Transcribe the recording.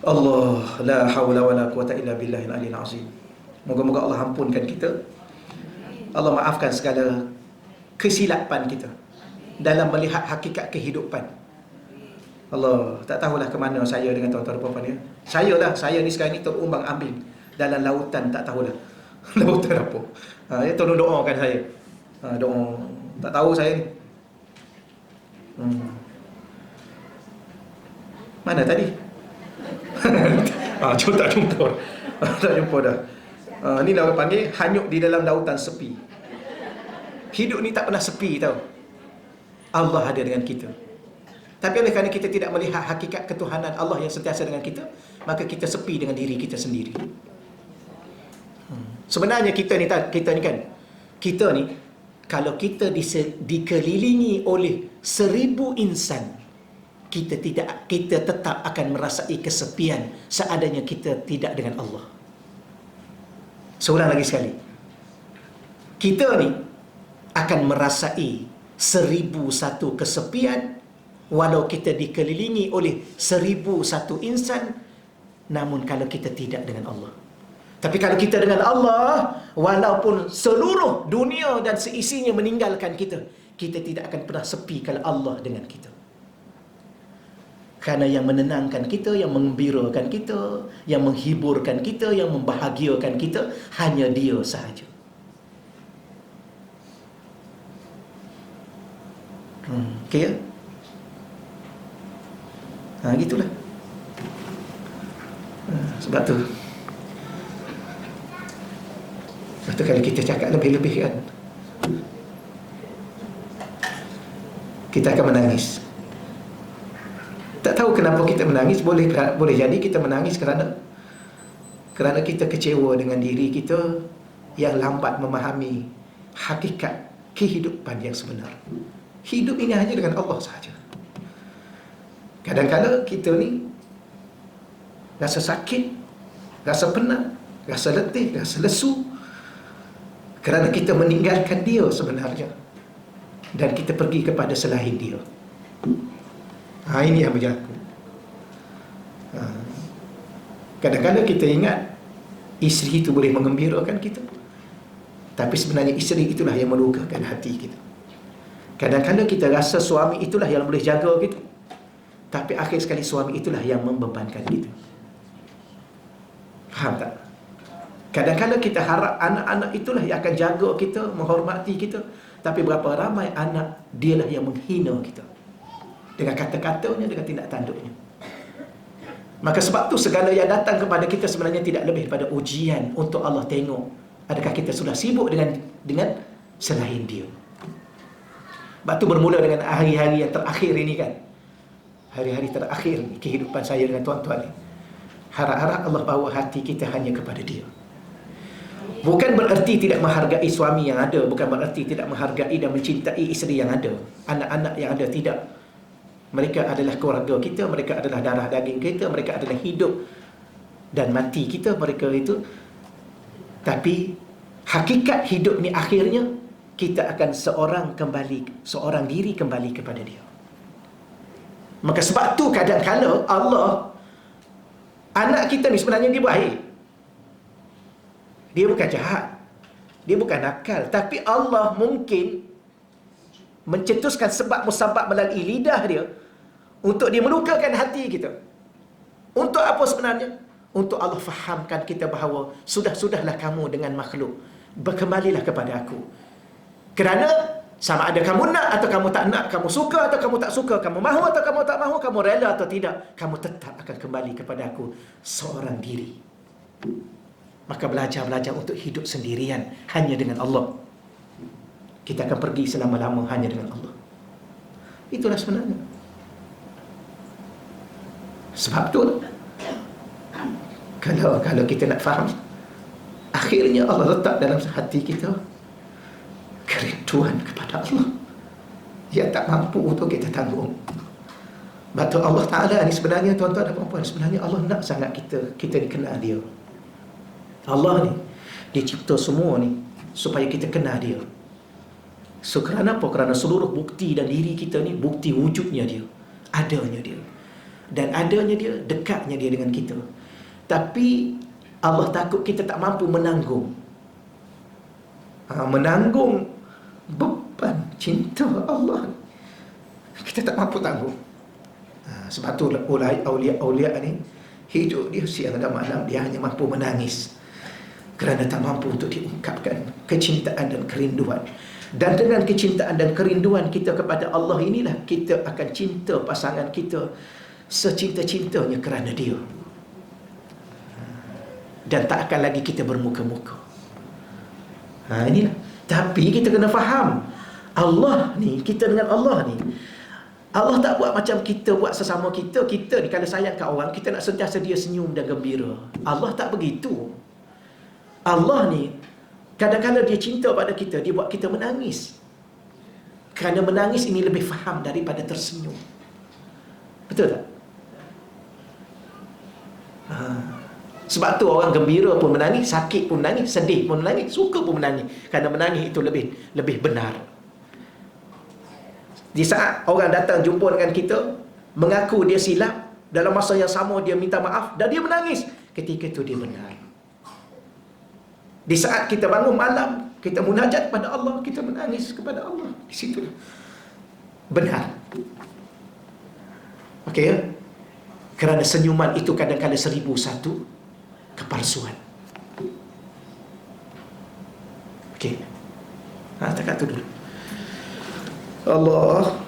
Allah, la haula wala quwata illa billahil aliyil azim. Moga-moga Allah ampunkan kita. Allah maafkan segala kesilapan kita dalam melihat hakikat kehidupan. Allah, tak tahulah ke mana saya dengan tuan-tuan dan puan-puan ya. Saya ni sekarang ni terumbang ambing dalam lautan, tak tahulah lautan apa. Ya, tolong doakan saya. Doa. Tak tahu saya ni. Mana tadi? Tak jumpa. Tak jumpa dah. Ni dah orang panggil hanyut di dalam lautan sepi. Hidup ni tak pernah sepi tau. Allah ada dengan kita. Tapi oleh kerana kita tidak melihat hakikat ketuhanan Allah yang sentiasa dengan kita, maka kita sepi dengan diri kita sendiri. Sebenarnya kita ni kan, kita ni kalau kita dikelilingi oleh 1000 insan, kita tetap akan merasai kesepian seadanya kita tidak dengan Allah. Seorang lagi sekali, kita ni akan merasai 1001 kesepian walau kita dikelilingi oleh 1001 insan, namun kalau kita tidak dengan Allah. Tapi kalau kita dengan Allah, walaupun seluruh dunia dan seisinya meninggalkan kita, kita tidak akan pernah sepi kalau Allah dengan kita. Kerana yang menenangkan kita, yang menggembirakan kita, yang menghiburkan kita, yang membahagiakan kita, hanya Dia sahaja. Okay ya? Gitulah. Sebab tu kalau kita cakap lebih-lebih kan, kita akan menangis. Tak tahu kenapa kita menangis. Boleh jadi kita menangis kerana kita kecewa dengan diri kita yang lambat memahami hakikat kehidupan yang sebenar. Hidup ini hanya dengan Allah sahaja. Kadang-kadang kita ni rasa sakit, rasa penat, rasa letih, rasa lesu kerana kita meninggalkan Dia sebenarnya, dan kita pergi kepada selain Dia. Ini yang berlaku. Kadang-kadang kita ingat isteri itu boleh menggembirakan kita, tapi sebenarnya isteri itulah yang melukakan hati kita. Kadang-kadang kita rasa suami itulah yang boleh jaga kita, tapi akhir sekali suami itulah yang membebankan kita. Faham tak? Kadang-kadang kita harap anak-anak itulah yang akan jaga kita, menghormati kita, tapi berapa ramai anak dialah yang menghina kita dengan kata-katanya, dengan tindak tanduknya. Maka sebab tu segala yang datang kepada kita sebenarnya tidak lebih daripada ujian untuk Allah tengok adakah kita sudah sibuk dengan selain Dia. Sebab tu bermula dengan hari-hari yang terakhir ini kan, hari-hari terakhir kehidupan saya dengan tuan-tuan ni, harap-harap Allah bawa hati kita hanya kepada Dia. Bukan bererti tidak menghargai suami yang ada, bukan bererti tidak menghargai dan mencintai isteri yang ada, anak-anak yang ada, tidak. Mereka adalah keluarga kita, mereka adalah darah daging kita, mereka adalah hidup dan mati kita, mereka itu. Tapi hakikat hidup ni akhirnya kita akan seorang diri kembali kepada Dia. Maka sebab tu kadang-kala Allah, anak kita ni sebenarnya dia baik. Dia bukan jahat, dia bukan nakal, tapi Allah mungkin mencetuskan sebab musabab melalui lidah Dia untuk Dia melukakan hati kita. Untuk apa sebenarnya? Untuk Allah fahamkan kita bahawa sudahlah kamu dengan makhluk, berkembalilah kepada aku. Kerana sama ada kamu nak atau kamu tak nak, kamu suka atau kamu tak suka, kamu mahu atau kamu tak mahu, kamu rela atau tidak, kamu tetap akan kembali kepada aku seorang diri. Maka belajar untuk hidup sendirian hanya dengan Allah. Kita akan pergi selama-lama hanya dengan Allah. Itulah sebenarnya. Sebab tu kalau kita nak faham, akhirnya Allah letak dalam hati kita kerinduan kepada Allah yang tak mampu untuk kita tanggung. Sebab Allah Ta'ala ni sebenarnya, tuan-tuan dan puan-puan, sebenarnya Allah nak sangat kita dikenal Dia. Allah ni, Dia cipta semua ni supaya kita kenal Dia. So kerana apa? Kerana seluruh bukti dan diri kita ni, bukti wujudnya Dia, adanya Dia. dan adanya dia, dekatnya dia dengan kita. Tapi Allah takut kita tak mampu menanggung. Menanggung beban cinta Allah, kita tak mampu tanggung. Sebab tu awliya ni hidup dia siang dan malam, dia hanya mampu menangis kerana tak mampu untuk diungkapkan kecintaan dan kerinduan. Dan dengan kecintaan dan kerinduan kita kepada Allah inilah kita akan cinta pasangan kita secinta-cintanya kerana dia, dan tak akan lagi kita bermuka-muka. Inilah. Tapi kita kena faham, Allah ni, kita dengan Allah ni, Allah tak buat macam kita buat sesama kita. Kita ni kalau sayang kat orang, kita nak sentiasa dia senyum dan gembira. Allah tak begitu. Allah ni kadang-kadang dia cinta pada kita, dia buat kita menangis. Kerana menangis ini lebih faham daripada tersenyum. Betul tak? Sebab tu orang gembira pun menangis, sakit pun menangis, sedih pun menangis, suka pun menangis. Kerana menangis itu lebih benar. Di saat orang datang jumpa dengan kita, mengaku dia silap, dalam masa yang sama dia minta maaf dan dia menangis, ketika itu dia benar. Di saat kita bangun malam, kita munajat kepada Allah, kita menangis kepada Allah, di situ benar. Okey ya? Kerana senyuman itu kadang-kadang 1001 kepalsuan. Okey. Cakap tu dulu. Allah